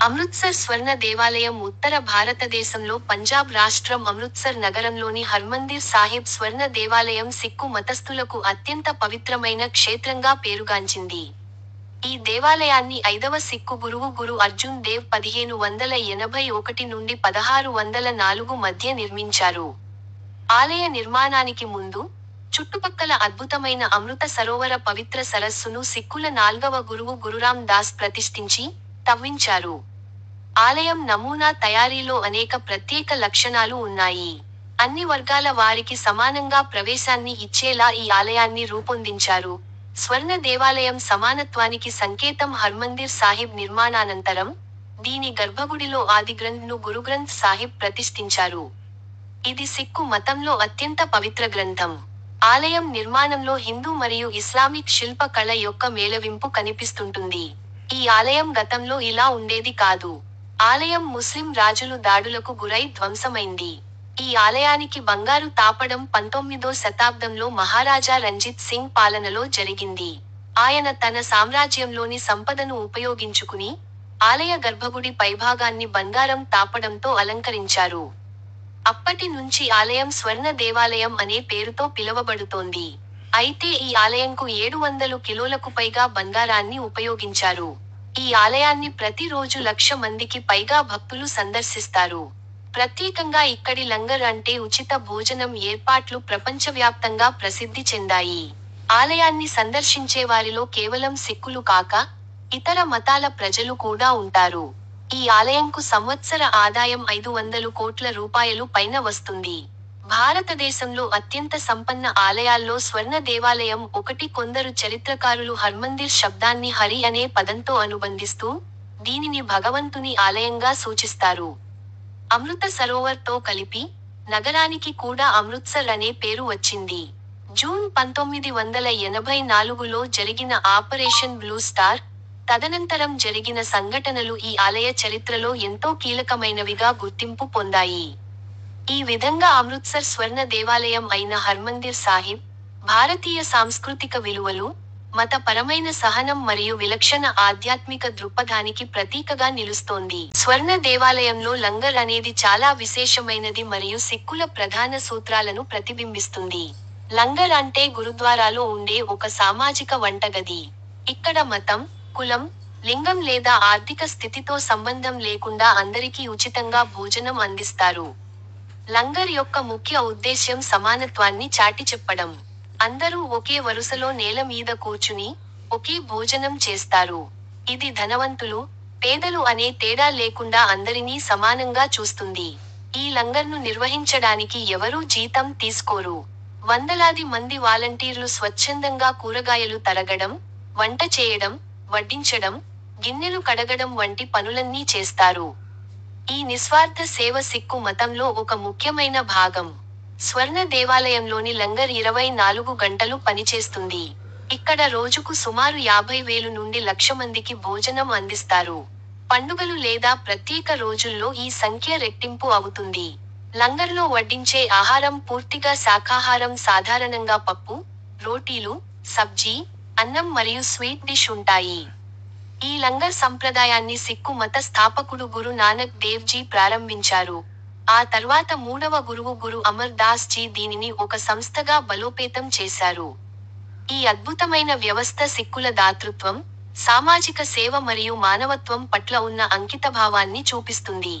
అమృత్సర్ స్వర్ణ దేవాలయం ఉత్తర భారతదేశంలో పంజాబ్ రాష్ట్రం అమృత్సర్ నగరంలోని హర్మందిర్ సాహిబ్ స్వర్ణ దేవాలయం సిక్కు మతస్థులకు అత్యంత పవిత్రమైన క్షేత్రంగా పేరుగాంచింది. ఈ దేవాలయాన్ని 5వ సిక్కు గురువు గురు అర్జున్ దేవ్ 1581 నుండి 1604 మధ్య నిర్మించారు. ఆలయ నిర్మాణానికి ముందు, చుట్టుపక్కల అద్భుతమైన అమృత సరోవర పవిత్ర సరస్సును సిక్కుల 4వ గురువు గురురామ్ దాస్ ప్రతిష్ఠించి, తవ్వించారు. ఆలయం నమూనా తయారీలో అనేక ప్రత్యేక లక్షణాలు ఉన్నాయి. అన్ని వర్గాల వారికి సమానంగా ప్రవేశాన్ని ఇచ్చేలా ఈ ఆలయాన్ని రూపొందించారు. స్వర్ణ దేవాలయం సమానత్వానికి సంకేతం. హర్మందిర్ సాహిబ్ నిర్మాణానంతరం, దీని గర్భగుడిలో ఆది గ్రంథ్ను గురుగ్రంథ్ సాహిబ్ ప్రతిష్ఠించారు. ఇది సిక్కు మతంలో అత్యంత పవిత్ర గ్రంథం. ఆలయం నిర్మాణంలో హిందూ మరియు ఇస్లామిక్ శిల్ప కళ యొక్క మేళవింపు కనిపిస్తుంటుంది. ఈ ఆలయం గతంలో ఇలా ఉండేది కాదు. ఆలయం ముస్లిం రాజులు దాడులకు గురై ధ్వంసమైంది. ఈ ఆలయానికి బంగారు తాపడం 19వ శతాబ్దంలో మహారాజా రంజిత్ సింగ్ పాలనలో జరిగింది. ఆయన తన సామ్రాజ్యంలోని సంపదను ఉపయోగించుకుని, ఆలయ గర్భగుడి పైభాగాన్ని బంగారం తాపడంతో అలంకరించారు. అప్పటి నుంచి ఆలయం స్వర్ణ దేవాలయం అనే పేరుతో పిలువబడుతోంది. అయితే ఈ ఆలయంకు 700 కిలోలకు పైగా బంగారాన్ని ఉపయోగించారు. ఈ ఆలయాన్ని ప్రతి రోజు 1,00,000 మందికి పైగా భక్తులు సందర్శిస్తారు. ప్రత్యేకంగా ఇక్కడి లంగర్ అంటే ఉచిత భోజనం ఏర్పాట్లు ప్రపంచవ్యాప్తంగా ప్రసిద్ధి చెందాయి. ఆలయాన్ని సందర్శించేవారిలో కేవలం సిక్కులు కాక, ఇతర మతాల ప్రజలు కూడా ఉంటారు. ఈ ఆలయంకు సంవత్సర ఆదాయం 500 కోట్ల రూపాయలు పైన వస్తుంది. భారతదేశంలో అత్యంత సంపన్న ఆలయాల్లో స్వర్ణ దేవాలయం ఒకటి. కొందరు చరిత్రకారులు హర్మందిర్ శబ్దాన్ని హరి అనే పదంతో అనుబంధిస్తూ, దీనిని భగవంతుని ఆలయంగా సూచిస్తారు. అమృత సరోవర్ తో కలిపి, నగరానికి కూడా అమృత్సర్ అనే పేరు వచ్చింది. జూన్ 1984లో జరిగిన ఆపరేషన్ బ్లూ స్టార్, తదనంతరం జరిగిన సంఘటనలు ఈ ఆలయ చరిత్రలో ఎంతో కీలకమైనవిగా గుర్తింపు పొందాయి. ఈ విధంగా అమృత్సర్ స్వర్ణ దేవాలయం అయిన హర్మందిర్ సాహిబ్, భారతీయ సాంస్కృతిక విలువలు, మతపరమైన సహనం మరియు విలక్షణ ఆధ్యాత్మిక దృక్పథానికి ప్రతీకగా నిలుస్తోంది. స్వర్ణ దేవాలయంలో లంగర్ అనేది చాలా విశేషమైనది మరియు సిక్కుల ప్రధాన సూత్రాలను ప్రతిబింబిస్తుంది. లంగర్ అంటే గురుద్వారాలో ఉండే ఒక సామాజిక వంటగది. ఇక్కడ మతం, కులం, లింగం లేదా ఆర్థిక స్థితితో సంబంధం లేకుండా అందరికీ ఉచితంగా భోజనం అందిస్తారు. లంగర్ యొక్క ముఖ్య ఉద్దేశ్యం సమానత్వాన్ని చాటి చెప్పడం. అందరూ ఒకే వరుసలో నేల మీద కూర్చుని, ఒకే భోజనం చేస్తారు. ఇది ధనవంతులు, పేదలు అనే తేడా లేకుండా అందరినీ సమానంగా చూస్తుంది. ఈ లంగర్ను నిర్వహించడానికి ఎవరూ జీతం తీసుకోరు. వందలాది మంది వాలంటీర్లు స్వచ్ఛందంగా కూరగాయలు తరగడం, వంట చేయడం, వడ్డించడం, గిన్నెలు కడగడం వంటి పనులన్నీ చేస్తారు. ఈ నిస్వార్థ సేవ సిక్కు మతంలో ఒక ముఖ్యమైన భాగం. స్వర్ణ దేవాలయంలోని లంగర్ 24 గంటలు పనిచేస్తుంది. ఇక్కడ రోజుకు సుమారు 50,000 నుండి 1,00,000 మందికి భోజనం అందిస్తారు. పండుగలు లేదా ప్రత్యేక రోజుల్లో ఈ సంఖ్య రెట్టింపు అవుతుంది. లంగర్లో వడ్డించే ఆహారం పూర్తిగా శాకాహారం. సాధారణంగా పప్పు, రోటీలు, సబ్జీ, అన్నం మరియు స్వీట్ డిష్ ఉంటాయి. ఈ లంగర్ సంప్రదాయాన్ని సిక్కు మత స్థాపకుడు గురు నానక్ దేవ్ జీ ప్రారంభించారు. ఆ తర్వాత 3వ గురువు గురు అమర్ దాస్ జీ దీనిని ఒక సంస్థగా బలోపేతం చేశారు. ఈ అద్భుతమైన వ్యవస్థ సిక్కుల దాతృత్వం, సామాజిక సేవ మరియు మానవత్వం పట్ల ఉన్న అంకితభావాన్ని చూపిస్తుంది.